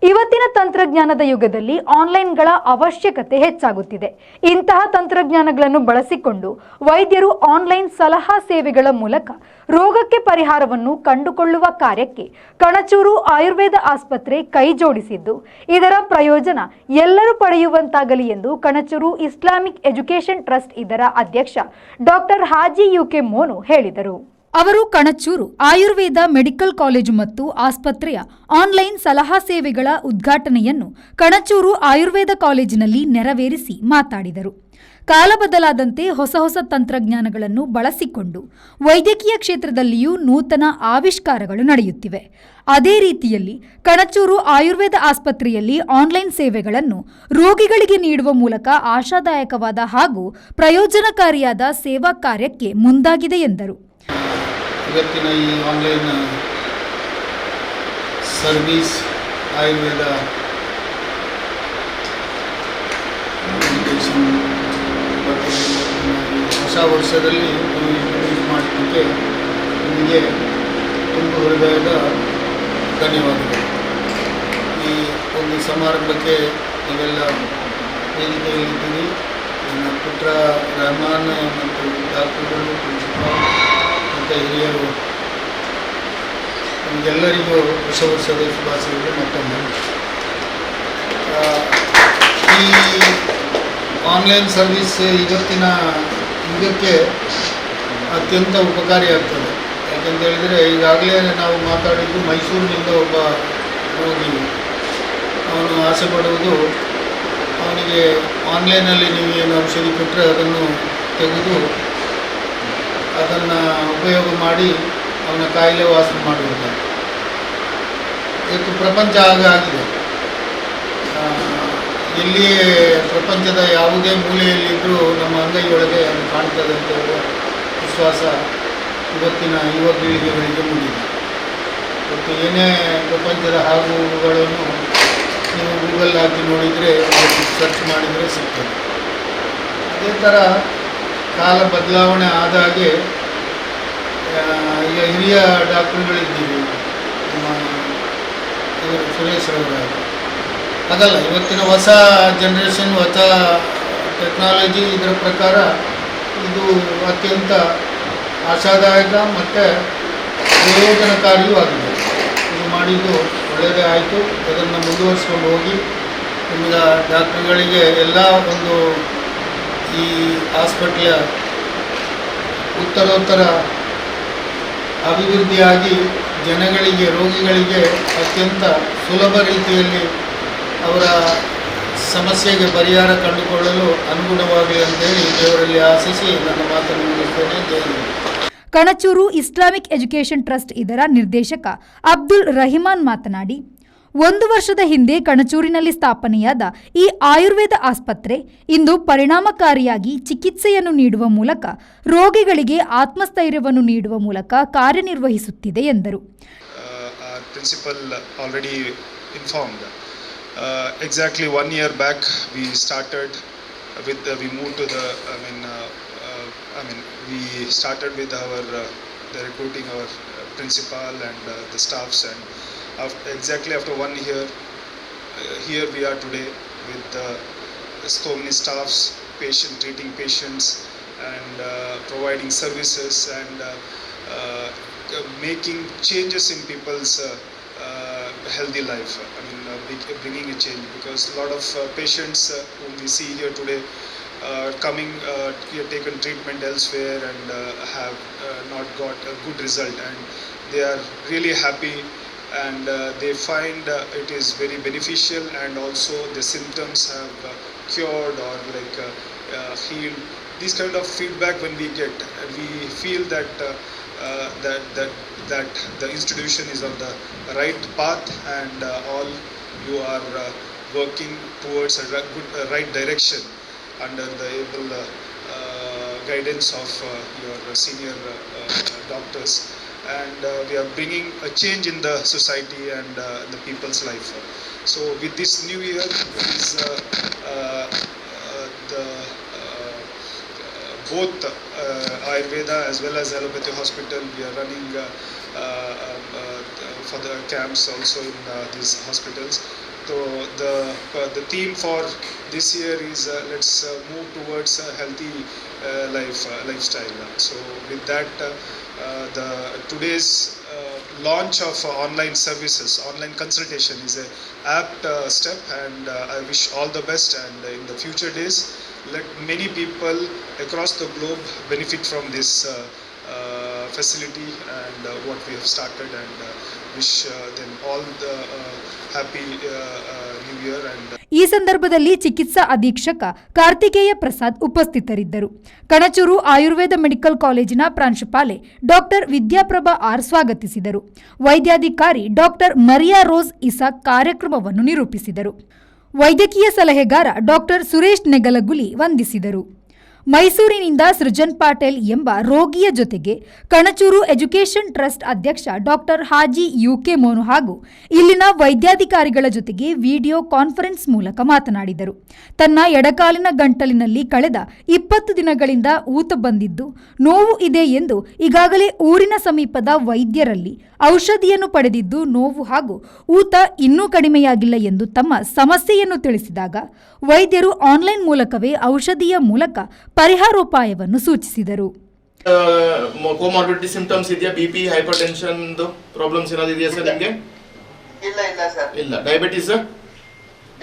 ಇವತ್ತಿನ ತಂತ್ರಜ್ಞಾನದ ಯುಗದಲ್ಲಿ ಆನ್ಲೈನ್ಗಳ ಅವಶ್ಯಕತೆ ಹೆಚ್ಚಾಗುತ್ತಿದೆ. ಇಂತಹ ತಂತ್ರಜ್ಞಾನಗಳನ್ನು ಬಳಸಿಕೊಂಡು ವೈದ್ಯರು ಆನ್ಲೈನ್ ಸಲಹಾ ಸೇವೆಗಳ ಮೂಲಕ ರೋಗಕ್ಕೆ ಪರಿಹಾರವನ್ನು ಕಂಡುಕೊಳ್ಳುವ ಕಾರ್ಯಕ್ಕೆ ಕಣಚೂರು ಆಯುರ್ವೇದ ಆಸ್ಪತ್ರೆ ಕೈಜೋಡಿಸಿದ್ದು, ಇದರ ಪ್ರಯೋಜನ ಎಲ್ಲರೂ ಪಡೆಯುವಂತಾಗಲಿ ಎಂದು ಕಣಚೂರು ಇಸ್ಲಾಮಿಕ್ ಎಜುಕೇಷನ್ ಟ್ರಸ್ಟ್ ಇದರ ಅಧ್ಯಕ್ಷ ಡಾಕ್ಟರ್ ಹಾಜಿ ಯುಕೆ ಮೋನು ಹೇಳಿದರು. ಅವರು ಕಣಚೂರು ಆಯುರ್ವೇದ ಮೆಡಿಕಲ್ ಕಾಲೇಜು ಮತ್ತು ಆಸ್ಪತ್ರೆಯ ಆನ್ಲೈನ್ ಸಲಹಾ ಸೇವೆಗಳ ಉದ್ಘಾಟನೆಯನ್ನು ಕಣಚೂರು ಆಯುರ್ವೇದ ಕಾಲೇಜಿನಲ್ಲಿ ನೆರವೇರಿಸಿ ಮಾತಾಡಿದರು. ಕಾಲ ಬದಲಾದಂತೆ ಹೊಸ ಹೊಸ ತಂತ್ರಜ್ಞಾನಗಳನ್ನು ಬಳಸಿಕೊಂಡು ವೈದ್ಯಕೀಯ ಕ್ಷೇತ್ರದಲ್ಲಿಯೂ ನೂತನ ಆವಿಷ್ಕಾರಗಳು ನಡೆಯುತ್ತಿವೆ. ಅದೇ ರೀತಿಯಲ್ಲಿ ಕಣಚೂರು ಆಯುರ್ವೇದ ಆಸ್ಪತ್ರೆಯಲ್ಲಿ ಆನ್ಲೈನ್ ಸೇವೆಗಳನ್ನು ರೋಗಿಗಳಿಗೆ ನೀಡುವ ಮೂಲಕ ಆಶಾದಾಯಕವಾದ ಹಾಗೂ ಪ್ರಯೋಜನಕಾರಿಯಾದ ಸೇವಾ ಕಾರ್ಯಕ್ಕೆ ಮುಂದಾಗಿದೆ ಎಂದರು. ಇವತ್ತಿನ ಈ ಆನ್ಲೈನ್ ಸರ್ವಿಸ್ ಆಯುರ್ವೇದ ಎಜುಕೇಷನ್ ಬಗ್ಗೆ ಹೊಸ ವರ್ಷದಲ್ಲಿ ಯೂಸ್ ಮಾಡಿದ್ದಕ್ಕೆ ನಿಮಗೆ ತುಂಬ ಹೃದಯದ ಧನ್ಯವಾದಗಳು. ಈ ಒಂದು ಸಮಾರಂಭಕ್ಕೆ ನೀವೆಲ್ಲ ವೇದಿಕೆಯಲ್ಲಿದ್ದೀರಿ. ನನ್ನ ಪುತ್ರ ರೆಹಮಾನ್ ಮತ್ತು ಡಾಕ್ಟರ್ಗಳು, ಪ್ರಿನ್ಸಿಪಾಲ್ ಮತ್ತು ಹಿರಿಯರು, ನಮಗೆಲ್ಲರಿಗೂ ಹೊಸ ವರ್ಷದ ಶುಭಾಶಯಗಳು. ಮತ್ತೊಮ್ಮೆ ಈ ಆನ್ಲೈನ್ ಸರ್ವಿಸ್ ಇವತ್ತಿನ ಯುಗಕ್ಕೆ ಅತ್ಯಂತ ಉಪಕಾರಿಯಾಗ್ತದೆ. ಯಾಕೆಂತ ಹೇಳಿದರೆ, ಈಗಾಗಲೇ ನಾವು ಮಾತಾಡಿದ್ದು ಮೈಸೂರಿನಿಂದ ಒಬ್ಬ ರೋಗಿ, ಅವನು ಆಸೆ ಪಡುವುದು ಅವನಿಗೆ ಆನ್ಲೈನಲ್ಲಿ ನೀವು ಏನು ಔಷಧಿ ಕೊಟ್ಟರೆ ಅದನ್ನು ತೆಗೆದು ಅದನ್ನು ಉಪಯೋಗ ಮಾಡಿ ಅವನ ಕಾಯಿಲೆ ವಾಸ ಮಾಡುವುದು. ಇವತ್ತು ಪ್ರಪಂಚ ಆಗಿದೆ. ಎಲ್ಲಿಯೇ ಪ್ರಪಂಚದ ಯಾವುದೇ ಮೂಲೆಯಲ್ಲಿದ್ದರೂ ನಮ್ಮ ಅಂಗೈಯೊಳಗೆ ಅದು ಕಾಣ್ತದೆ ಅಂತ ಹೇಳುವ ವಿಶ್ವಾಸ ಇವತ್ತಿನ ಯುವ ಪೀಳಿಗೆಗಳಿಗೆ ಮೂಡಿದೆ. ಇವತ್ತು ಏನೇ ಪ್ರಪಂಚದ ಹಾಗುಗಳನ್ನು ನೀವು ಗೂಗಲ್ ಹಾಕಿ ನೋಡಿದರೆ, ಸರ್ಚ್ ಮಾಡಿದರೆ ಸಿಗ್ತದೆ. ಅದೇ ಥರ ಕಾಲ ಬದಲಾವಣೆ ಆದ ಹಾಗೆ ಈಗ ಹಿರಿಯ ಡಾಕ್ಟರ್ಗಳಿದ್ದೀವಿ, ನಮ್ಮ ಇವರು ಸುರೇಶ್ರವರ ಅದಲ್ಲ, ಇವತ್ತಿನ ಹೊಸ ಜನ್ರೇಷನ್, ಹೊಸ ಟೆಕ್ನಾಲಜಿ, ಇದರ ಪ್ರಕಾರ ಇದು ಅತ್ಯಂತ ಆಶಾದಾಯಕ ಮತ್ತು ಪ್ರಯೋಜನಕಾರಿಯೂ ಆಗಿದೆ. ಇದು ಮಾಡಿದ್ದು ಒಳ್ಳೆಯದೇ ಆಯಿತು. ಅದನ್ನು ಮುಂದುವರಿಸ್ಕೊಂಡು ಹೋಗಿ ನಿಮಗೆ ಡಾಕ್ಟರ್ಗಳಿಗೆ ಎಲ್ಲ ಒಂದು ಈ ಹಾಸ್ಪಿಟ್ಲ ಉತ್ತರೋತ್ತರ ಅಭಿವೃದ್ಧಿಯಾಗಿ ಜನಗಳಿಗೆ, ರೋಗಿಗಳಿಗೆ ಅತ್ಯಂತ ಸುಲಭ ರೀತಿಯಲ್ಲಿ ಅವರ ಸಮಸ್ಯೆಗೆ ಪರಿಹಾರ ಕಂಡುಕೊಳ್ಳಲು ಅನುಗುಣವಾಗಲಿ ಅಂತೇಳಿ ದೇವರಲ್ಲಿ ಆಶಿಸಿ ನನ್ನ ಮಾತನ್ನು ಮುಗಿಸ್ತೇನೆ. Jai Hind. Kanachur Islamic education trust ಇದರ ನಿರ್ದೇಶಕ ಅಬ್ದುಲ್ ರಹಿಮಾನ್ ಮಾತನಾಡಿ, 1 ವರ್ಷದ ಹಿಂದೆ ಕಣಚೂರಿನಲ್ಲಿ ಸ್ಥಾಪನೆಯಾದ ಈ ಆಯುರ್ವೇದ ಆಸ್ಪತ್ರೆ ಇಂದು ಪರಿಣಾಮಕಾರಿಯಾಗಿ ಚಿಕಿತ್ಸೆಯನ್ನು ನೀಡುವ ಮೂಲಕ ರೋಗಿಗಳಿಗೆ ಆತ್ಮಸ್ಥೈರ್ಯವನ್ನು ನೀಡುವ ಮೂಲಕ ಕಾರ್ಯನಿರ್ವಹಿಸುತ್ತಿದೆ ಎಂದರು. Exactly 1 year back we started with we moved to the we started with our the recruiting our principal and the staffs, and exactly after 1 year here we are today with so many staffs, treating patients and providing services and making changes in people's healthy life. Bringing a change, because a lot of patients whom we see here today coming here taken treatment elsewhere and have not got a good result, and they are really happy and they find it is very beneficial, and also the symptoms have cured or healed. This kind of feedback when we get, we feel that that the institution is on the right path, and all you are working towards a right direction under the able guidance of your senior doctors, and we are bringing a change in the society and the people's life. So with this new year is the both Ayurveda as well as Allopathy Hospital, we are running for the camps also in these hospitals, So the theme for this year is let's move towards a healthy lifestyle. So with that, today's launch of online services, online consultation is a apt step, and I wish all the best. And in the future days, let many people across the globe benefit from this facility and what we have started, and wish them all the happy new year. And ಈ ಸಂದರ್ಭದಲ್ಲಿ ಚಿಕಿತ್ಸಾ ಅಧೀಕ್ಷಕ ಕಾರ್ತಿಕೇಯ ಪ್ರಸಾದ್ ಉಪಸ್ಥಿತರಿದ್ದರು. Kanachur Ayurveda medical ಕಾಲೇಜಿನ ಪ್ರಾಂಶುಪಾಲೆ doctor ವಿದ್ಯಾಪ್ರಭಾ R ಸ್ವಾಗತಿಸಿದರು. ವೈದ್ಯಾಧಿಕಾರಿ doctor Maria rose Isaac ಕಾರ್ಯಕ್ರಮವನ್ನು ನಿರೂಪಿಸಿದರು. ವೈದ್ಯಕೀಯ ಸಲಹೆಗಾರ ಡಾಕ್ಟರ್ ಸುರೇಶ್ ನೆಗಲಗುಲಿ ವಂದಿಸಿದರು. ಮೈಸೂರಿನಿಂದ ಸೃಜನ್ ಪಾಟೇಲ್ ಎಂಬ ರೋಗಿಯ ಜೊತೆಗೆ ಕಣಚೂರು ಎಜುಕೇಷನ್ ಟ್ರಸ್ಟ್ ಅಧ್ಯಕ್ಷ ಡಾಕ್ಟರ್ ಹಾಜಿ ಯುಕೆ ಮೋನು ಹಾಗೂ ಇಲ್ಲಿನ ವೈದ್ಯಾಧಿಕಾರಿಗಳ ಜೊತೆಗೆ ವಿಡಿಯೋ ಕಾನ್ಫರೆನ್ಸ್ ಮೂಲಕ ಮಾತನಾಡಿದರು. ತನ್ನ ಎಡಕಾಲಿನ ಗಂಟಲಿನಲ್ಲಿ ಕಳೆದ 20 ದಿನಗಳಿಂದ ಊತ ಬಂದಿದ್ದು ನೋವು ಇದೆ ಎಂದು ಈಗಾಗಲೇ ಊರಿನ ಸಮೀಪದ ವೈದ್ಯರಲ್ಲಿ ಔಷಧಿಯನ್ನು ಪಡೆದಿದ್ದು ನೋವು ಹಾಗೂ ಊತ ಇನ್ನೂ ಕಡಿಮೆಯಾಗಿಲ್ಲ ಎಂದು ತಮ್ಮ ಸಮಸ್ಯೆಯನ್ನು ತಿಳಿಸಿದಾಗ ವೈದ್ಯರು ಆನ್ಲೈನ್ ಮೂಲಕವೇ ಔಷಧಿಯ ಮೂಲಕ ಪರಿಹಾರೋಪಾಯವನ್ನು ಸೂಚಿಸಿದರು. ಕೋಮಾರ್ಬಿಡಿಟಿ ಸಿಂಪ್ಟಮ್ಸ್ ಇದೆಯಾ? ಬಿಪಿ, ಹೈಪರ್ ಟೆನ್ಷನ್ ಪ್ರಾಬ್ಲಮ್ಸ್ ಏನಾದ್ರು ಇದೆಯಾ ಸರ್ ನಿಮಗೆ? ಇಲ್ಲ ಸರ್. ಇಲ್ಲ. ಡಯಾಬಿಟಿಸ್?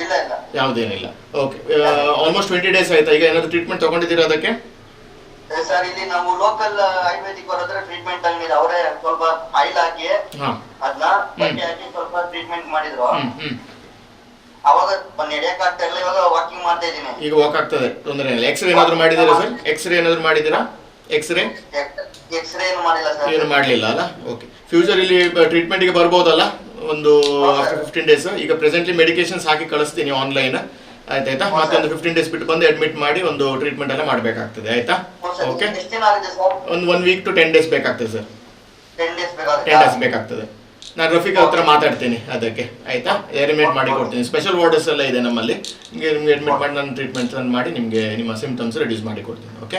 ಇಲ್ಲ. ಯಾವುದೇನಿಲ್ಲ. ಓಕೆ. ಆಲ್ಮೋಸ್ಟ್ 20 ಡೇಸ್ ಆಯ್ತಾ? ಈಗ ಏನಾದ್ರು ಟ್ರೀಟ್ಮೆಂಟ್ ತಗೊಂಡಿದ್ದೀರಾ ಅದಕ್ಕೆ? ಸರ್, ಇಲ್ಲಿ ನಾವು ಲೋಕಲ್ ಆಯುರ್ವೇದಿಕ್ ಅವ್ರ ಹತ್ರ ಟ್ರೀಟ್ಮೆಂಟ್ ತಗೊಂಡಿದ್ದು. ಅವರೇ ಸ್ವಲ್ಪ ಆಯಿಲ್ ಹಾಕಿ ಅದನ್ನ ಬಟ್ಟೆ ಹಾಕಿ ಸ್ವಲ್ಪ ಟ್ರೀಟ್ಮೆಂಟ್ ಮಾಡಿದ್ರು. ಅವಾಗ ನಡೆಯಕ್ ಆಗ್ತಾ ಇಲ್ಲ. ಇವಾಗ ವಾಕಿಂಗ್ ಮಾಡ್ತಾ ಇದ್ದೀನಿ. ಈಗ ವಾಕ್ ಆಗ್ತದೆ, ತೊಂದರೆ ಇಲ್ಲ. ಎಕ್ಸ್ರೇ ಏನಾದ್ರು ಮಾಡಿದ್ದೀರಾ ಸರ್? ಎಕ್ಸ್ರೇ ಏನಾದ್ರು ಮಾಡಿದ್ದೀರಾ? ಎಕ್ಸ್ರೇ ಏನು ಮಾಡಿಲ್ಲ ಸರ್. ಏನು ಮಾಡಲಿಲ್ಲ ಅಲ್ಲ? ಓಕೆ. ಫ್ಯೂಚರ್ ಇಲ್ಲಿ ಟ್ರೀಟ್ಮೆಂಟ್ಗೆ ಬರ್ಬೋದಲ್ಲ ಒಂದು ಆಫ್ಟರ್ 15 ಡೇಸ್. ಈಗ ಪ್ರೆಸೆಂಟ್ಲಿ ಮೆಡಿಕೇಶನ್ಸ್ ಹಾಕಿ ಕಳಿಸ್ತೀನಿ ಆನ್ಲೈನ್. ಆಯ್ತಾಯ್ತಾ? ಮತ್ತೊಂದು 15 ಡೇಸ್ ಬಿಟ್ಟು ಬಂದು ಅಡ್ಮಿಟ್ ಮಾಡಿ ಒಂದು ಟ್ರೀಟ್ಮೆಂಟ್ ಎಲ್ಲ ಮಾಡಬೇಕಾಗ್ತದೆ. ಆಯ್ತಾ? ಓಕೆ. ಒಂದು 1 ವೀಕ್ ಟು 10 ಡೇಸ್ ಬೇಕಾಗ್ತದೆ ಸರ್. 10 ಡೇಸ್ ಬೇಕಾಗ್ತದೆ. ನಾನು ರಫೀಕ್ ಹತ್ರ ಮಾತಾಡ್ತೀನಿ ಅದಕ್ಕೆ. ಆಯ್ತಾ? ಅರೇಂಜ್ಮೆಂಟ್ ಮಾಡಿ ಕೊಡ್ತೀನಿ. ಸ್ಪೆಷಲ್ ವಾರ್ಡರ್ಸ್ ಎಲ್ಲ ಇದೆ ನಮ್ಮಲ್ಲಿ. ನಿಮಗೆ ಅಡ್ಮಿಟ್ ಮಾಡಿ ನಾನು ಟ್ರೀಟ್ಮೆಂಟ್ ಮಾಡಿ ನಿಮಗೆ ನಿಮ್ಮ ಸಿಂಪ್ಟಮ್ಸ್ ರೆಡ್ಯೂಸ್ ಮಾಡಿ ಕೊಡ್ತೀನಿ. ಓಕೆ.